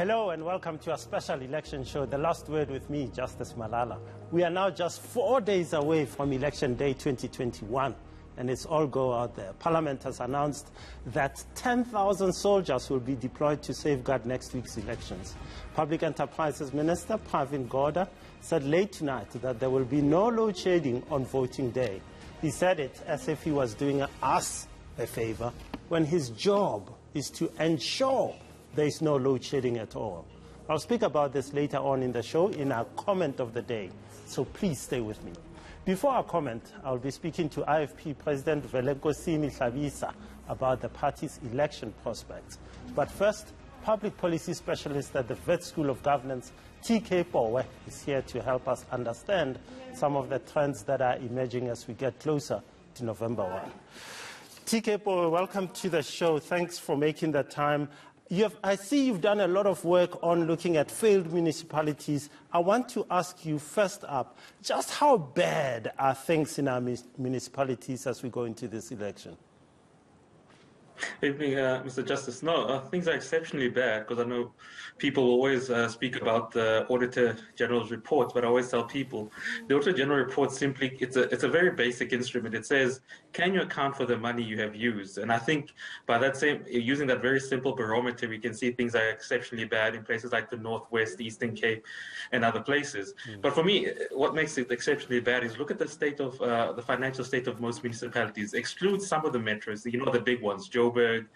Hello and welcome to our special election show, The Last Word with me, Justice Malala. We are now just 4 days away from Election Day 2021, and it's all go out there. Parliament has announced that 10,000 soldiers will be deployed to safeguard next week's elections. Public Enterprises Minister Pravin Gordhan said late tonight that there will be no load shedding on voting day. He said it as if he was doing us a favor when his job is to ensure there is no load shedding at all. I'll speak about this later on in the show in our comment of the day, so please stay with me. Before our comment, I'll be speaking to IFP President Velekosini Hlabisa about the party's election prospects. But first, public policy specialist at the Wits School of Governance, Pooe, is here to help us understand some of the trends that are emerging as we get closer to November 1. Pooe, welcome to the show. Thanks for making the time. I see you've done a lot of work on looking at failed municipalities. I want to ask you first up, just how bad are things in our municipalities as we go into this election? Evening, Mr. Justice. No, things are exceptionally bad because I know people always speak about the Auditor General's reports, but I always tell people the Auditor General report simply, it's a very basic instrument. It says, can you account for the money you have used? And I think by that using that very simple barometer, we can see things are exceptionally bad in places like the Northwest, Eastern Cape, and other places. But for me, what makes it exceptionally bad is look at the state of the financial state of most municipalities. Exclude some of the metros, the big ones, Joburg,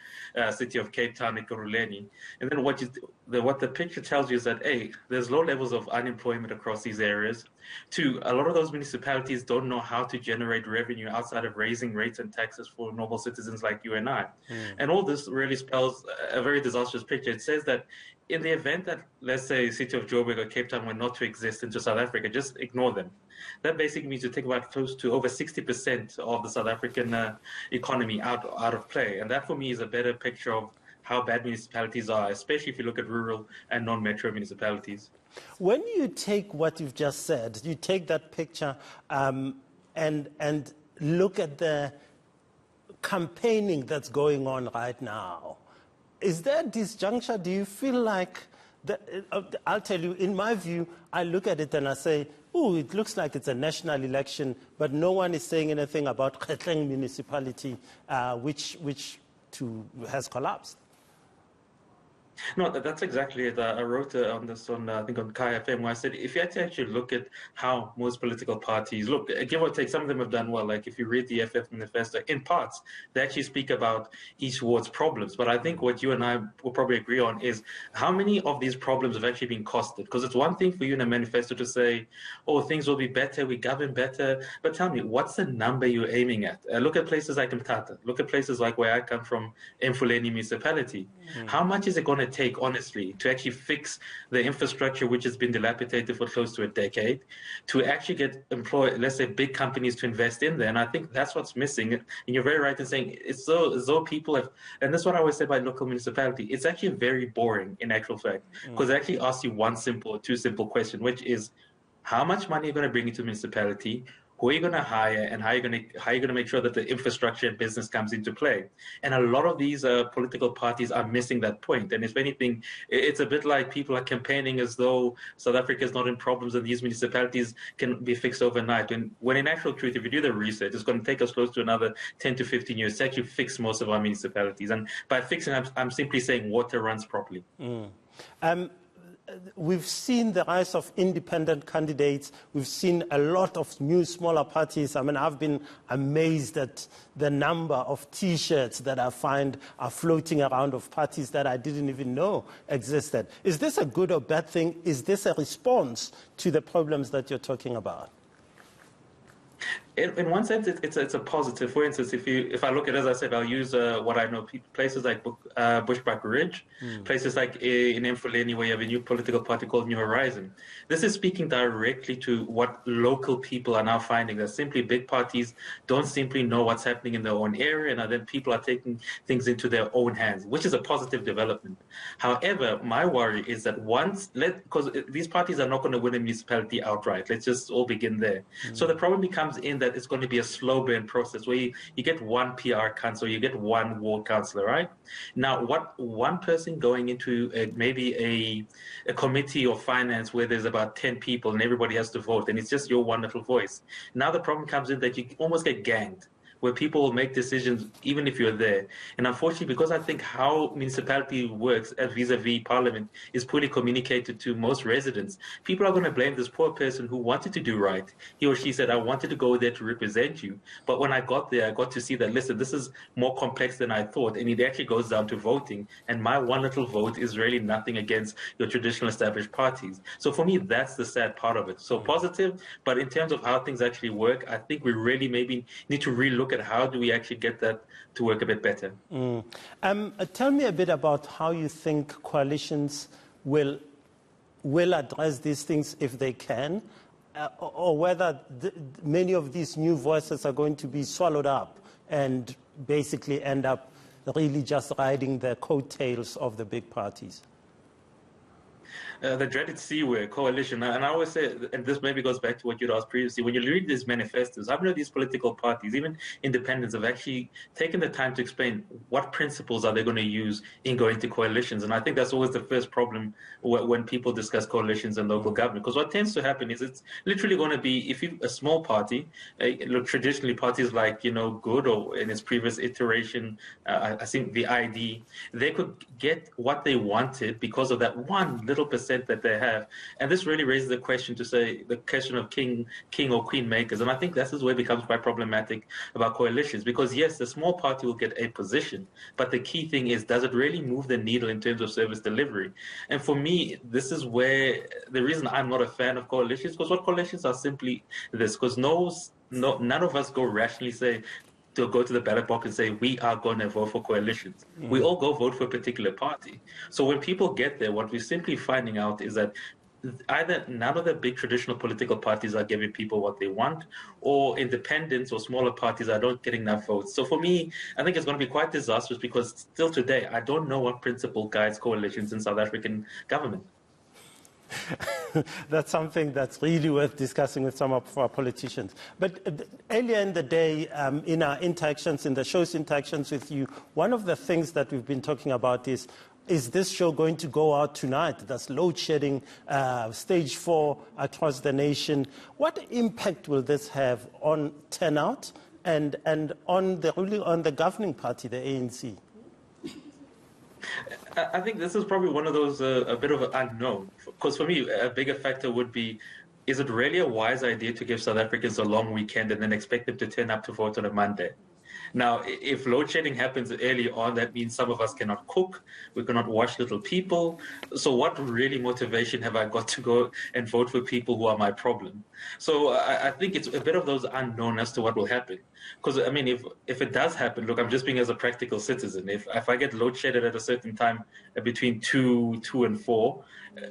City of Cape Town, Ekurhuleni. And then what the picture tells you is that A, there's low levels of unemployment across these areas. 2, a lot of those municipalities don't know how to generate revenue outside of raising rates and taxes for normal citizens like you and I. And all this really spells a very disastrous picture. It says that in the event that, let's say, City of Joburg or Cape Town were not to exist into South Africa, just ignore them. That basically means you take about close to over 60% of the South African economy out of play. And that, for me, is a better picture of how bad municipalities are, especially if you look at rural and non-metro municipalities. When you take what you've just said, you take that picture and look at the campaigning that's going on right now, is there a disjuncture? Do you feel like, I'll tell you, in my view, I look at it and I say, oh, it looks like it's a national election, but no one is saying anything about Khetleng municipality, which has collapsed. No, that's exactly it. I wrote on this I think on Kai FM, where I said if you had to actually look at how most political parties look, give or take, some of them have done well. Like if you read the FF manifesto, in parts, they actually speak about each ward's problems. But I think what you and I will probably agree on is how many of these problems have actually been costed. Because it's one thing for you in a manifesto to say, oh, things will be better, we govern better. But tell me, what's the number you're aiming at? Look at places like Mthatha. Look at places like where I come from, Emfuleni municipality. How much is it going to take, honestly, to actually fix the infrastructure which has been dilapidated for close to a decade, to actually get let's say, big companies to invest in there? And I think that's what's missing. And you're very right in saying it's as though people have, and that's what I always say about local municipality, it's actually very boring in actual fact, because it actually asks you one simple or two simple question, which is how much money are you going to bring into municipality? Who are you going to hire, and how are you going to make sure that the infrastructure and business comes into play? And a lot of these political parties are missing that point. And if anything, it's a bit like people are campaigning as though South Africa is not in problems and these municipalities can be fixed overnight. When in actual truth, if you do the research, it's going to take us close to another 10 to 15 years to actually fix most of our municipalities. And by fixing, I'm simply saying water runs properly. We've seen the rise of independent candidates. We've seen a lot of new smaller parties. I mean, I've been amazed at the number of T-shirts that I find are floating around of parties that I didn't even know existed. Is this a good or bad thing? Is this a response to the problems that you're talking about? In one sense, it's a positive. For instance, if I look at, as I said, I'll use what I know, places like Bushbuck Ridge, places like in Emfuleni, where you have a new political party called New Horizon. This is speaking directly to what local people are now finding, that simply big parties don't simply know what's happening in their own area, and then people are taking things into their own hands, which is a positive development. However, my worry is that because these parties are not going to win a municipality outright. Let's just all begin there. So the problem becomes in that that it's going to be a slow burn process where you get one PR council, you get one ward councillor, right? Now, what one person going into maybe a committee of finance where there's about 10 people and everybody has to vote and it's just your one little voice. Now the problem comes in that you almost get ganged, where people will make decisions even if you're there. And unfortunately, because I think how municipality works vis-a-vis parliament is poorly communicated to most residents, people are going to blame this poor person who wanted to do right. He or she said, I wanted to go there to represent you. But when I got there, I got to see that, listen, this is more complex than I thought. And it actually goes down to voting. And my one little vote is really nothing against your traditional established parties. So for me, that's the sad part of it. So positive, but in terms of how things actually work, I think we really maybe need to relook at how do we actually get that to work a bit better. Tell me a bit about how you think coalitions will address these things if they can, or whether many of these new voices are going to be swallowed up and basically end up really just riding the coattails of the big parties. The dreaded C word, coalition. And I always say, and this maybe goes back to what you'd asked previously, when you read these manifestos, how many of these political parties, even independents, have actually taken the time to explain what principles are they going to use in going to coalitions? And I think that's always the first problem when people discuss coalitions and local government. Because what tends to happen is it's literally going to be, if you a small party, traditionally parties like, Good or in its previous iteration, I think the ID, they could get what they wanted because of that one little percent that they have. And this really raises the question of king or queen makers. And I think this is where it becomes quite problematic about coalitions, because yes, the small party will get a position, but the key thing is, does it really move the needle in terms of service delivery? And for me, this is where the reason I'm not a fan of coalitions, because what coalitions are simply this, because none of us go rationally say, to go to the ballot box and say, we are going to vote for coalitions. We all go vote for a particular party. So when people get there, what we're simply finding out is that either none of the big traditional political parties are giving people what they want, or independents or smaller parties are not getting enough votes. So for me, I think it's going to be quite disastrous, because still today, I don't know what principle guides coalitions in South African government. That's something that's really worth discussing with some of our politicians. But earlier in the day, in our interactions, in the show's interactions with you, one of the things that we've been talking about is this show going to go out tonight? That's load shedding, stage 4 across the nation. What impact will this have on turnout and on the governing party, the ANC? I think this is probably one of those a bit of an unknown, because for me, a bigger factor would be, is it really a wise idea to give South Africans a long weekend and then expect them to turn up to vote on a Monday? Now, if load shedding happens early on, that means some of us cannot cook, we cannot wash little people. So what really motivation have I got to go and vote for people who are my problem? So I think it's a bit of those unknown as to what will happen. Because, I mean, if it does happen, look, I'm just being as a practical citizen. If I get load shedded at a certain time between 2 and 4,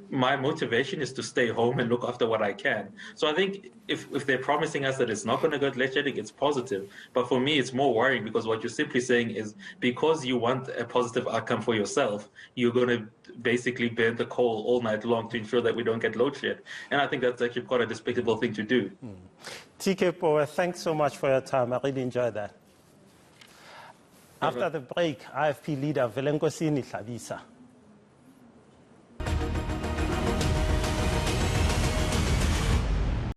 my motivation is to stay home and look after what I can. So I think if they're promising us that it's not going to go to load shedding, it's positive. But for me, it's more worrying, because what you're simply saying is, because you want a positive outcome for yourself, you're going to basically burn the coal all night long to ensure that we don't get load shed. And I think that's actually quite a despicable thing to do. TK Pooe, thanks so much for your time. I really enjoyed that. After the break, IFP leader Velenkosini Hlabisa